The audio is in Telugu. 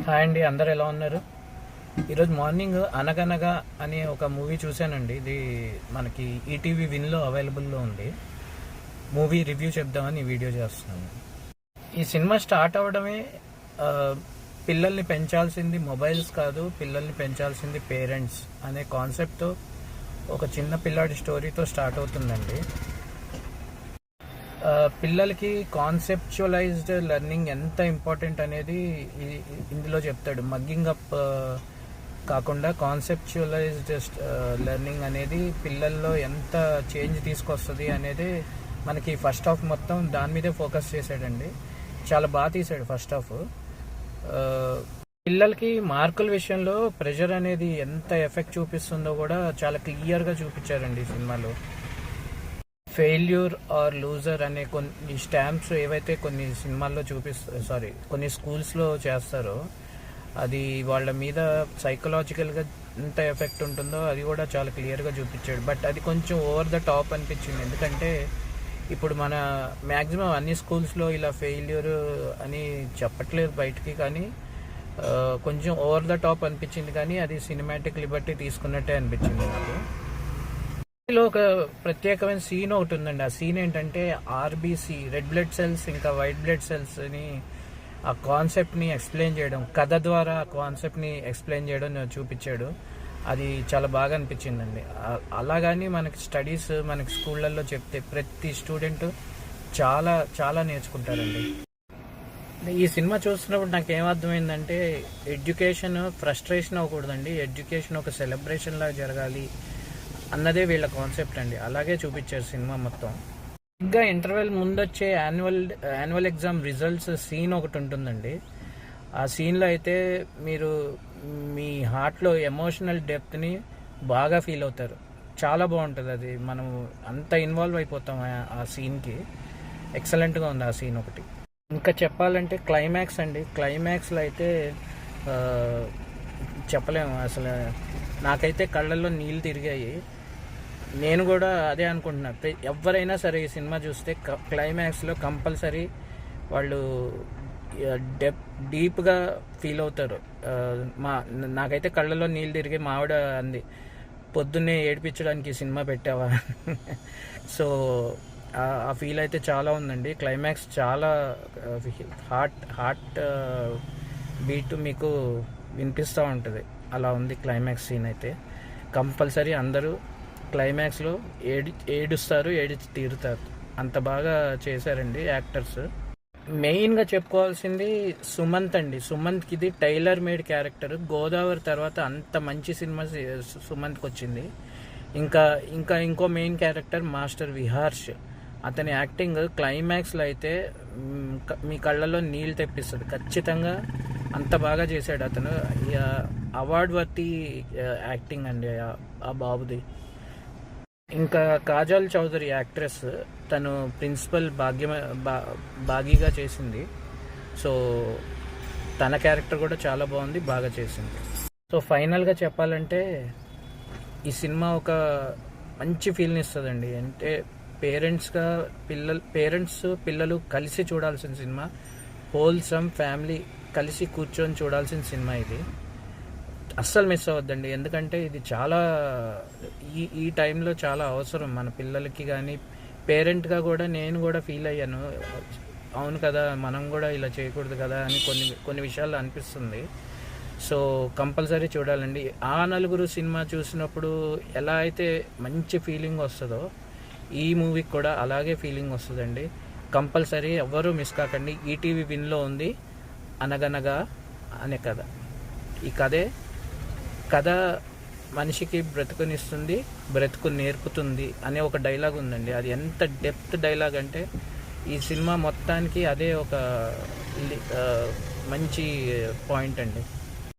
హాయ్ అండి, అందరు ఎలా ఉన్నారు? ఈరోజు మార్నింగ్ అనగనగా అనే ఒక మూవీ చూశానండి. ఇది మనకి ఈటీవీ విన్లో అవైలబుల్లో ఉంది. మూవీ రివ్యూ చెప్దామని ఈ వీడియో చేస్తున్నాను. ఈ సినిమా స్టార్ట్ అవ్వడమే పిల్లల్ని పెంచాల్సింది మొబైల్స్ కాదు, పిల్లల్ని పెంచాల్సింది పేరెంట్స్ అనే కాన్సెప్ట్తో ఒక చిన్న పిల్లాడి స్టోరీతో స్టార్ట్ అవుతుందండి. పిల్లలకి కాన్సెప్చువలైజ్డ్ లెర్నింగ్ ఎంత ఇంపార్టెంట్ అనేది ఇందులో చెప్తాడు. మగ్గింగ్ అప్ కాకుండా కాన్సెప్చువలైజ్డ్ లెర్నింగ్ అనేది పిల్లల్లో ఎంత చేంజ్ తీసుకొస్తుంది అనేది మనకి ఫస్ట్ హాఫ్ మొత్తం దాని మీదే ఫోకస్ చేశాడండి. చాలా బాగా తీశాడు ఫస్ట్ హాఫ్. పిల్లలకి మార్కుల విషయంలో ప్రెషర్ అనేది ఎంత ఎఫెక్ట్ చూపిస్తుందో కూడా చాలా క్లియర్గా చూపించారండి ఈ సినిమాలో. ఫెయిల్యూర్ ఆర్ లూజర్ అనే కొన్ని స్టాంప్స్ ఏవైతే కొన్ని సినిమాల్లో కొన్ని స్కూల్స్లో చేస్తారో అది వాళ్ళ మీద సైకలాజికల్గా ఎంత ఎఫెక్ట్ ఉంటుందో అది కూడా చాలా క్లియర్గా చూపించాడు. బట్ అది కొంచెం ఓవర్ ద టాప్ అనిపించింది. ఎందుకంటే ఇప్పుడు మన మ్యాక్సిమం అన్ని స్కూల్స్లో ఇలా ఫెయిల్యూర్ అని చెప్పట్లేదు బయటికి, కానీ కొంచెం ఓవర్ ద టాప్ అనిపించింది. కానీ అది సినిమాటిక్ లిబర్టీ తీసుకున్నట్టే అనిపించింది నాకు. లో ఒక ప్రత్యేకమైన సీన్ ఒకటి ఉందండి. ఆ సీన్ ఏంటంటే ఆర్బీసీ, రెడ్ బ్లడ్ సెల్స్ ఇంకా వైట్ బ్లడ్ సెల్స్ అని ఆ కాన్సెప్ట్ని ఎక్స్ప్లెయిన్ చేయడం, కథ ద్వారా ఆ కాన్సెప్ట్ని ఎక్స్ప్లెయిన్ చేయడం చూపించాడు. అది చాలా బాగా అనిపించిందండి. అలాగని మనకి స్టడీస్ మనకి స్కూళ్ళల్లో చెప్తే ప్రతి స్టూడెంట్ చాలా చాలా నేర్చుకుంటారండి. ఈ సినిమా చూస్తున్నప్పుడు నాకు ఏమర్థమైందంటే ఎడ్యుకేషన్ ఫ్రస్ట్రేషన్ అవ్వకూడదండి, ఎడ్యుకేషన్ ఒక సెలబ్రేషన్ లాగా జరగాలి అన్నదే వీళ్ళ కాన్సెప్ట్ అండి. అలాగే చూపించారు సినిమా మొత్తం. ఇంకా ఇంటర్వెల్ ముందొచ్చే యాన్యువల్ ఎగ్జామ్ రిజల్ట్స్ సీన్ ఒకటి ఉంటుందండి. ఆ సీన్లో అయితే మీరు మీ హార్ట్లో ఎమోషనల్ డెప్త్ని బాగా ఫీల్ అవుతారు. చాలా బాగుంటుంది అది. మనం అంత ఇన్వాల్వ్ అయిపోతాం ఆ సీన్కి. ఎక్సలెంట్గా ఉంది ఆ సీన్ ఒకటి. ఇంకా చెప్పాలంటే క్లైమాక్స్ అండి. క్లైమాక్స్లో అయితే చెప్పలేము అసలు. నాకైతే కళ్ళల్లో నీళ్ళు తిరిగాయి. నేను కూడా అదే అనుకుంటున్నా. ఎవరైనా సరే ఈ సినిమా చూస్తే క్లైమాక్స్లో కంపల్సరీ వాళ్ళు డీప్గా ఫీల్ అవుతారు. నాకైతే కళ్ళలో నీళ్ళు తిరిగి మా ఆవిడ అంది, పొద్దున్నే ఏడిపించడానికి సినిమా పెట్టావా. సో ఆ ఫీల్ అయితే చాలా ఉందండి. క్లైమాక్స్ చాలా హార్ట్ బీట్ మీకు వినిపిస్తూ ఉంటుంది. అలా ఉంది క్లైమాక్స్ సీన్ అయితే. కంపల్సరీ అందరూ క్లైమాక్స్లో ఏడుస్తారు, ఏడిచి తీరుతారు. అంత బాగా చేశారండి యాక్టర్స్. మెయిన్గా చెప్పుకోవాల్సింది సుమంత్ అండి. సుమంత్కి ఇది టైలర్ మేడ్ క్యారెక్టర్. గోదావరి తర్వాత అంత మంచి సినిమా సుమంత్కి వచ్చింది. ఇంకో మెయిన్ క్యారెక్టర్ మాస్టర్ విహార్ష్. అతని యాక్టింగ్ క్లైమాక్స్లో అయితే మీ కళ్ళలో నీళ్ళు తెప్పిస్తుంది ఖచ్చితంగా. అంత బాగా చేశాడు అతను. అవార్డ్ వర్తి యాక్టింగ్ అండి ఆ బాబుది. ఇంకా కాజల్ చౌదరి యాక్ట్రెస్, తను ప్రిన్సిపల్ భాగీగా చేసింది. సో తన క్యారెక్టర్ కూడా చాలా బాగుంది, బాగా చేసింది. సో ఫైనల్గా చెప్పాలంటే ఈ సినిమా ఒక మంచి ఫీల్ని ఇస్తుందండి. అంటే పేరెంట్స్ పిల్లలు కలిసి చూడాల్సిన సినిమా. హోల్సమ్ ఫ్యామిలీ కలిసి కూర్చొని చూడాల్సిన సినిమా ఇది. అస్సలు మిస్ అవ్వద్దండి. ఎందుకంటే ఇది చాలా ఈ టైంలో చాలా అవసరం మన పిల్లలకి. కానీ పేరెంట్గా కూడా నేను కూడా ఫీల్ అయ్యాను. అవును కదా, మనం కూడా ఇలా చేయకూడదు కదా అని కొన్ని విషయాలు అనిపిస్తుంది. సో కంపల్సరీ చూడాలండి. ఆ నలుగురు సినిమా చూసినప్పుడు ఎలా అయితే మంచి ఫీలింగ్ వస్తుందో ఈ మూవీకి కూడా అలాగే ఫీలింగ్ వస్తుందండి. కంపల్సరీ ఎవ్వరూ మిస్ కాకండి. ఈటీవీ విన్లో ఉంది అనగనగా అనే కథ. ఈ కథ మనిషికి బ్రతుకునిస్తుంది, బ్రతుకు నేర్పుతుంది అనే ఒక డైలాగ్ ఉందండి. అది ఎంత డెప్త్ డైలాగ్ అంటే ఈ సినిమా మొత్తానికి అదే ఒక మంచి పాయింట్ అండి.